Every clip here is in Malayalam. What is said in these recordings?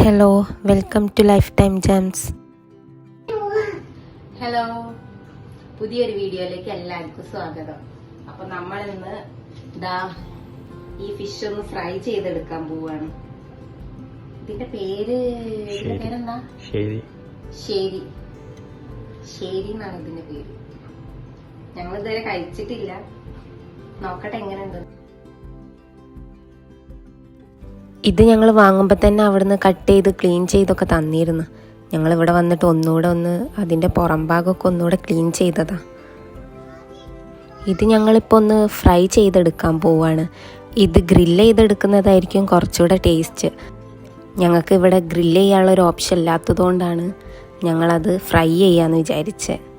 Hello, welcome to life time gems. Hello, പുതിയൊരു വീഡിയോയിലേക്ക് എല്ലാവർക്കും സ്വാഗതം. അപ്പൊ നമ്മൾ ഇന്ന് ഈ ഫിഷ് ഒന്ന് ഫ്രൈ ചെയ്തെടുക്കാൻ പോവാണ്. ഇതിന്റെ പേരെന്താ? ശരി എന്നാണ് ഇതിന്റെ പേര്. ഞങ്ങൾ ഇതുവരെ കഴിച്ചിട്ടില്ല, നോക്കട്ടെ എങ്ങനെയുണ്ട്. ഇത് ഞങ്ങൾ വാങ്ങുമ്പോൾ തന്നെ അവിടുന്ന് കട്ട് ചെയ്ത് ക്ലീൻ ചെയ്തൊക്കെ തന്നിരുന്നു. ഞങ്ങളിവിടെ വന്നിട്ട് ഒന്നുകൂടെ അതിൻ്റെ പുറം ഭാഗമൊക്കെ ഒന്നുകൂടെ ക്ലീൻ ചെയ്തതാണ്. ഇത് ഞങ്ങളിപ്പോൾ ഒന്ന് ഫ്രൈ ചെയ്തെടുക്കാൻ പോവാണ്. ഇത് ഗ്രില്ല് ചെയ്തെടുക്കുന്നതായിരിക്കും കുറച്ചുകൂടെ ടേസ്റ്റ്. ഞങ്ങൾക്ക് ഇവിടെ ഗ്രില്ല് ചെയ്യാനുള്ളൊരു ഓപ്ഷൻ ഇല്ലാത്തതുകൊണ്ടാണ് ഞങ്ങളത് ഫ്രൈ ചെയ്യാമെന്ന് വിചാരിച്ചത്.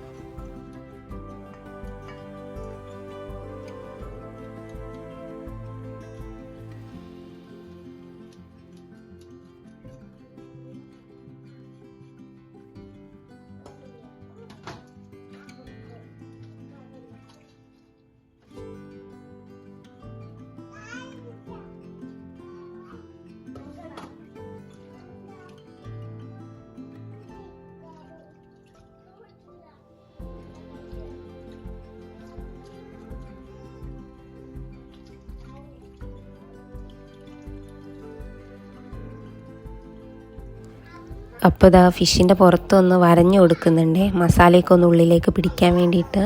അപ്പോൾ ഇതാ ഫിഷിൻ്റെ പുറത്തൊന്ന് വരഞ്ഞു കൊടുക്കുന്നുണ്ട്, മസാലയൊക്കെ ഒന്ന് ഉള്ളിലേക്ക് പിടിക്കാൻ വേണ്ടിയിട്ട്.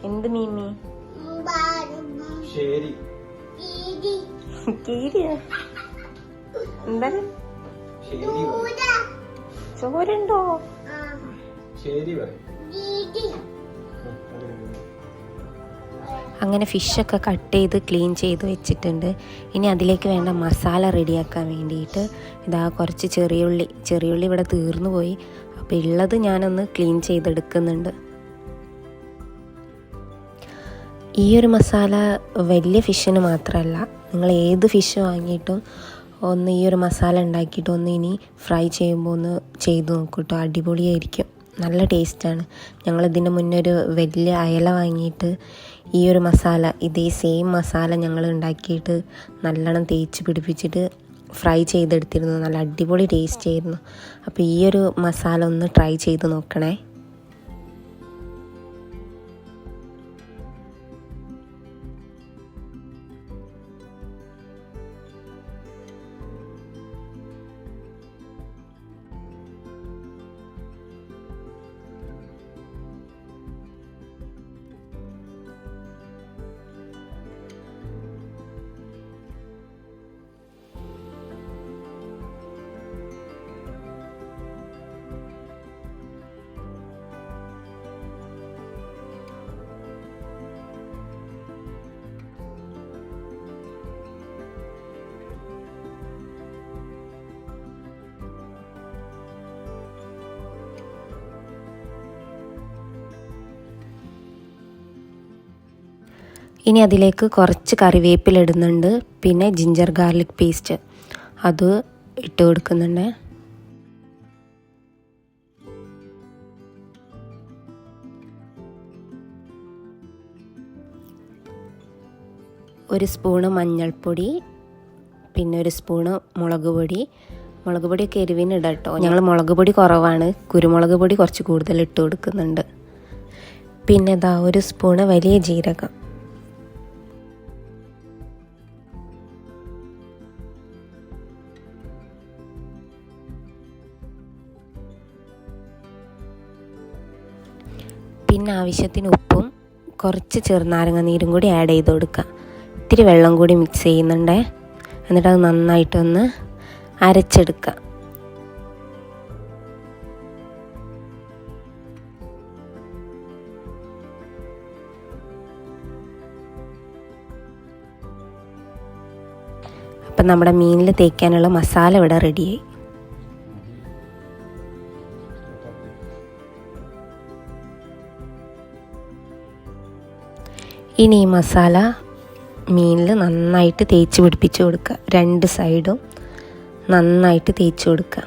എന്ത് മീമി? കീരിയാ? എന്താണ്? ചോരുണ്ടോ? അങ്ങനെ ഫിഷൊക്കെ കട്ട് ചെയ്ത് ക്ലീൻ ചെയ്ത് വെച്ചിട്ടുണ്ട്. ഇനി അതിലേക്ക് വേണ്ട മസാല റെഡിയാക്കാൻ വേണ്ടിയിട്ട് ഇതാ കുറച്ച് ചെറിയുള്ളി ഇവിടെ തീർന്നു പോയി. അപ്പോൾ ഉള്ളത് ഞാനൊന്ന് ക്ലീൻ ചെയ്തെടുക്കുന്നുണ്ട്. ഈ ഒരു മസാല വലിയ ഫിഷിന് മാത്രമല്ല, നിങ്ങൾ ഏത് ഫിഷ് വാങ്ങിയിട്ടും ഒന്ന് ഈ ഒരു മസാല ഉണ്ടാക്കിയിട്ട് ഒന്ന് ഇനി ഫ്രൈ ചെയ്യുമ്പോൾ ഒന്ന് ചെയ്ത് നോക്കൂട്ടോ, അടിപൊളിയായിരിക്കും, നല്ല ടേസ്റ്റാണ്. ഞങ്ങളിതിന് മുന്നേ ഒരു വലിയ അയല വാങ്ങിയിട്ട് ഈ ഒരു മസാല, ഇതേ സെയിം മസാല ഞങ്ങൾ ഉണ്ടാക്കിയിട്ട് നല്ലോണം തേച്ച് പിടിപ്പിച്ചിട്ട് ഫ്രൈ ചെയ്തെടുത്തിരുന്നു. നല്ല അടിപൊളി ടേസ്റ്റ് ആയിരുന്നു. അപ്പോൾ ഈ ഒരു മസാല ഒന്ന് ട്രൈ ചെയ്ത് നോക്കണേ. ഇനി അതിലേക്ക് കുറച്ച് കറിവേപ്പില ഇടുന്നുണ്ട്, പിന്നെ ജിഞ്ചർ ഗാർലിക് പേസ്റ്റ് അത് ഇട്ട് കൊടുക്കുന്നുണ്ട്. ഒരു സ്പൂണ് മഞ്ഞൾപ്പൊടി, പിന്നെ ഒരു സ്പൂണ് മുളക് പൊടിയൊക്കെ എരിവിന് ഇടാം കേട്ടോ. ഞങ്ങൾ മുളക് പൊടി കുറവാണ്, കുരുമുളക് പൊടി കുറച്ച് കൂടുതൽ ഇട്ട് കൊടുക്കുന്നുണ്ട്. പിന്നെ ഇതാ ഒരു സ്പൂണ് വലിയ ജീരകം. പിന്നെ ആവശ്യത്തിന് ഉപ്പും കുറച്ച് ചെറുനാരങ്ങ നീരും കൂടി ആഡ് ചെയ്ത് കൊടുക്കുക. ഇത്തിരി വെള്ളം കൂടി മിക്സ് ചെയ്യുന്നുണ്ടേ. എന്നിട്ട് അത് നന്നായിട്ടൊന്ന് അരച്ചെടുക്കുക. അപ്പം നമ്മുടെ മീനിൽ തേക്കാനുള്ള മസാല ഇവിടെ റെഡിയായി. ഇനി ഈ മസാല മീനിൽ നന്നായിട്ട് തേച്ച് പിടിപ്പിച്ച് കൊടുക്കുക. 2 സൈഡും നന്നായിട്ട് തേച്ച് കൊടുക്കുക.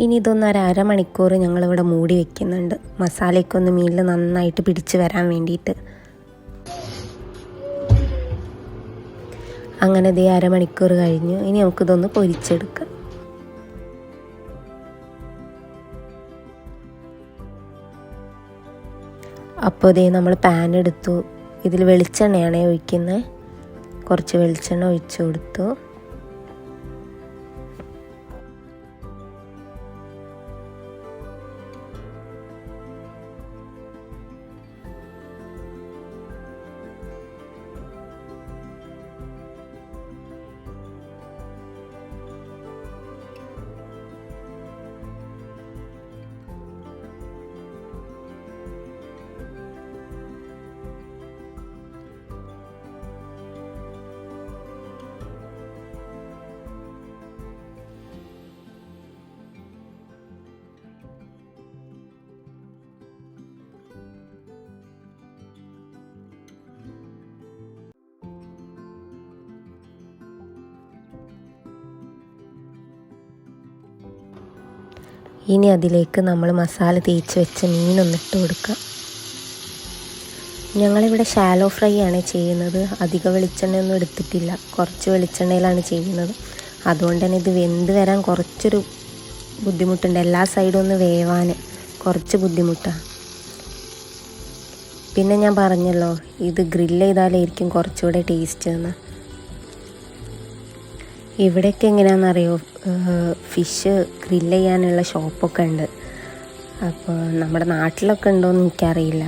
ഇനി ഇതൊന്ന് അരമണിക്കൂർ ഞങ്ങളിവിടെ മൂടി വെക്കുന്നുണ്ട്, മസാലയ്ക്കൊന്ന് മീനിൽ നന്നായിട്ട് പിടിച്ച് വരാൻ വേണ്ടിയിട്ട്. അങ്ങനെ ഇതേ അരമണിക്കൂർ കഴിഞ്ഞു. ഇനി നമുക്കിതൊന്ന് പൊരിച്ചെടുക്കാം. അപ്പോൾ ഇതേ നമ്മൾ പാൻ എടുത്തു. ഇതിൽ വെളിച്ചെണ്ണയാണ് ഒഴിക്കുന്നത്. കുറച്ച് വെളിച്ചെണ്ണ ഒഴിച്ചു കൊടുത്തു. ഇനി അതിലേക്ക് നമ്മൾ മസാല തേച്ച് വെച്ച മീനൊന്നിട്ട് കൊടുക്കാം. ഞങ്ങളിവിടെ ഷാലോ ഫ്രൈ ആണ് ചെയ്യുന്നത്. അധിക വെളിച്ചെണ്ണയൊന്നും എടുത്തിട്ടില്ല, കുറച്ച് വെളിച്ചെണ്ണയിലാണ് ചെയ്യുന്നത്. അതുകൊണ്ട് തന്നെ ഇത് വെന്ത് വരാൻ കുറച്ചൊരു ബുദ്ധിമുട്ടുണ്ട്. എല്ലാ സൈഡും ഒന്ന് വേവാൻ കുറച്ച് ബുദ്ധിമുട്ടാണ്. പിന്നെ ഞാൻ പറഞ്ഞല്ലോ, ഇത് ഗ്രില്ല് ചെയ്താലായിരിക്കും കുറച്ചുകൂടെ ടേസ്റ്റ് എന്ന്. ഇവിടെയൊക്കെ എങ്ങനെയാണെന്നറിയോ, ഫിഷ് ഗ്രില്ല് ചെയ്യാനുള്ള ഷോപ്പൊക്കെ ഉണ്ട്. അപ്പോൾ നമ്മുടെ നാട്ടിലൊക്കെ ഉണ്ടോയെന്ന് എനിക്കറിയില്ല.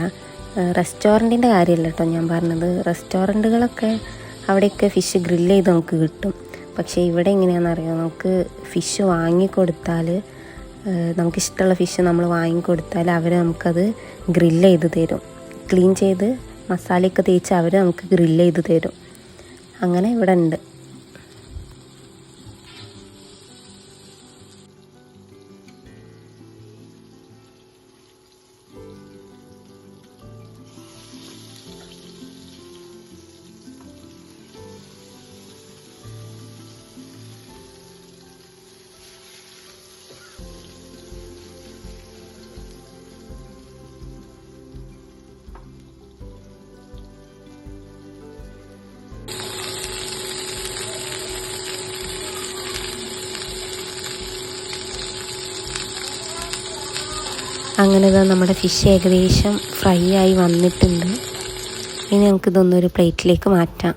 റെസ്റ്റോറൻറ്റിൻ്റെ കാര്യമല്ല കേട്ടോ ഞാൻ പറഞ്ഞത്. റെസ്റ്റോറൻറ്റുകളൊക്കെ അവിടെയൊക്കെ ഫിഷ് ഗ്രില്ല് ചെയ്ത് നമുക്ക് കിട്ടും. പക്ഷേ ഇവിടെ എങ്ങനെയാണെന്നറിയോ, നമുക്ക് ഫിഷ് വാങ്ങിക്കൊടുത്താൽ, നമുക്കിഷ്ടമുള്ള ഫിഷ് നമ്മൾ വാങ്ങിക്കൊടുത്താൽ അവർ നമുക്കത് ഗ്രില്ല് ചെയ്ത് തരും. ക്ലീൻ ചെയ്ത് മസാലയൊക്കെ തേച്ച് അവർ നമുക്ക് ഗ്രില്ല് ചെയ്ത് തരും. അങ്ങനെ ഇവിടെ ഉണ്ട്. അങ്ങനെ നമ്മുടെ ഫിഷ് ഏകദേശം ഫ്രൈ ആയി വന്നിട്ടുണ്ട്. ഇനി നമുക്കിതൊന്നൊരു പ്ലേറ്റിലേക്ക് മാറ്റാം.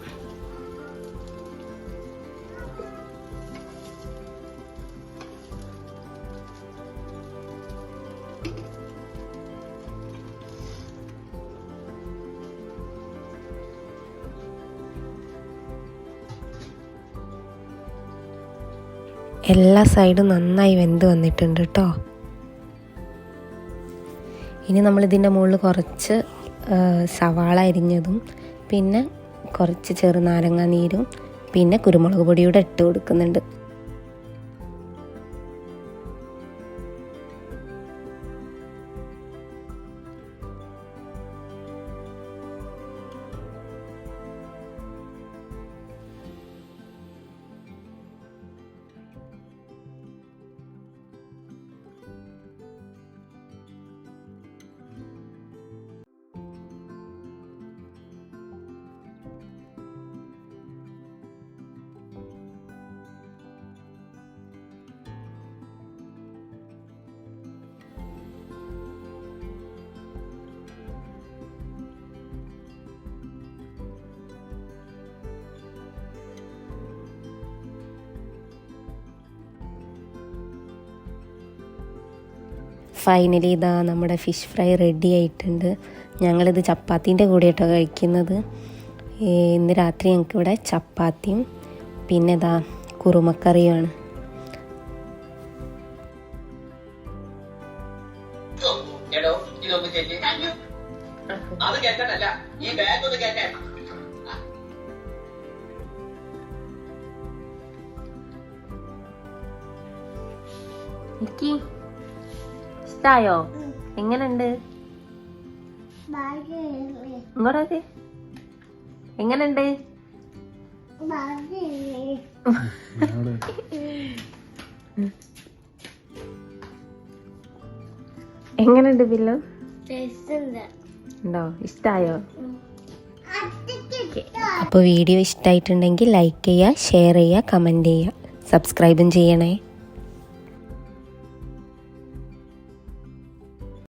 എല്ലാ സൈഡും നന്നായി വെന്ത് വന്നിട്ടുണ്ട് കേട്ടോ. ഇനി നമ്മളിതിൻ്റെ മുകളിൽ കുറച്ച് സവാള അരിഞ്ഞതും പിന്നെ കുറച്ച് ചെറുനാരങ്ങ നീരും പിന്നെ കുരുമുളക് പൊടിയൂടെ ഇട്ട് കൊടുക്കുന്നുണ്ട്. ഫൈനലി ഇതാ നമ്മുടെ ഫിഷ് ഫ്രൈ റെഡി ആയിട്ടുണ്ട്. ഞങ്ങളിത് ചപ്പാത്തീൻ്റെ കൂടെയായിട്ടോ കഴിക്കുന്നത്. ഇന്ന് രാത്രി ഞങ്ങൾക്കിവിടെ ചപ്പാത്തിയും പിന്നെ ഇതാ കുറുമക്കറിയുമാണ്. ഇഷ്ടായോ? എങ്ങനുണ്ട്? ഇങ്ങോട്ടൊക്കെ എങ്ങനുണ്ട്? എങ്ങനുണ്ട് ബില്ലു? ഉണ്ടോ? ഇഷ്ടായോ? അപ്പോൾ വീഡിയോ ഇഷ്ടമായിട്ടുണ്ടെങ്കിൽ ലൈക്ക് ചെയ്യുക, ഷെയർ ചെയ്യുക, കമൻറ്റ് ചെയ്യുക, സബ്സ്ക്രൈബും ചെയ്യണേ.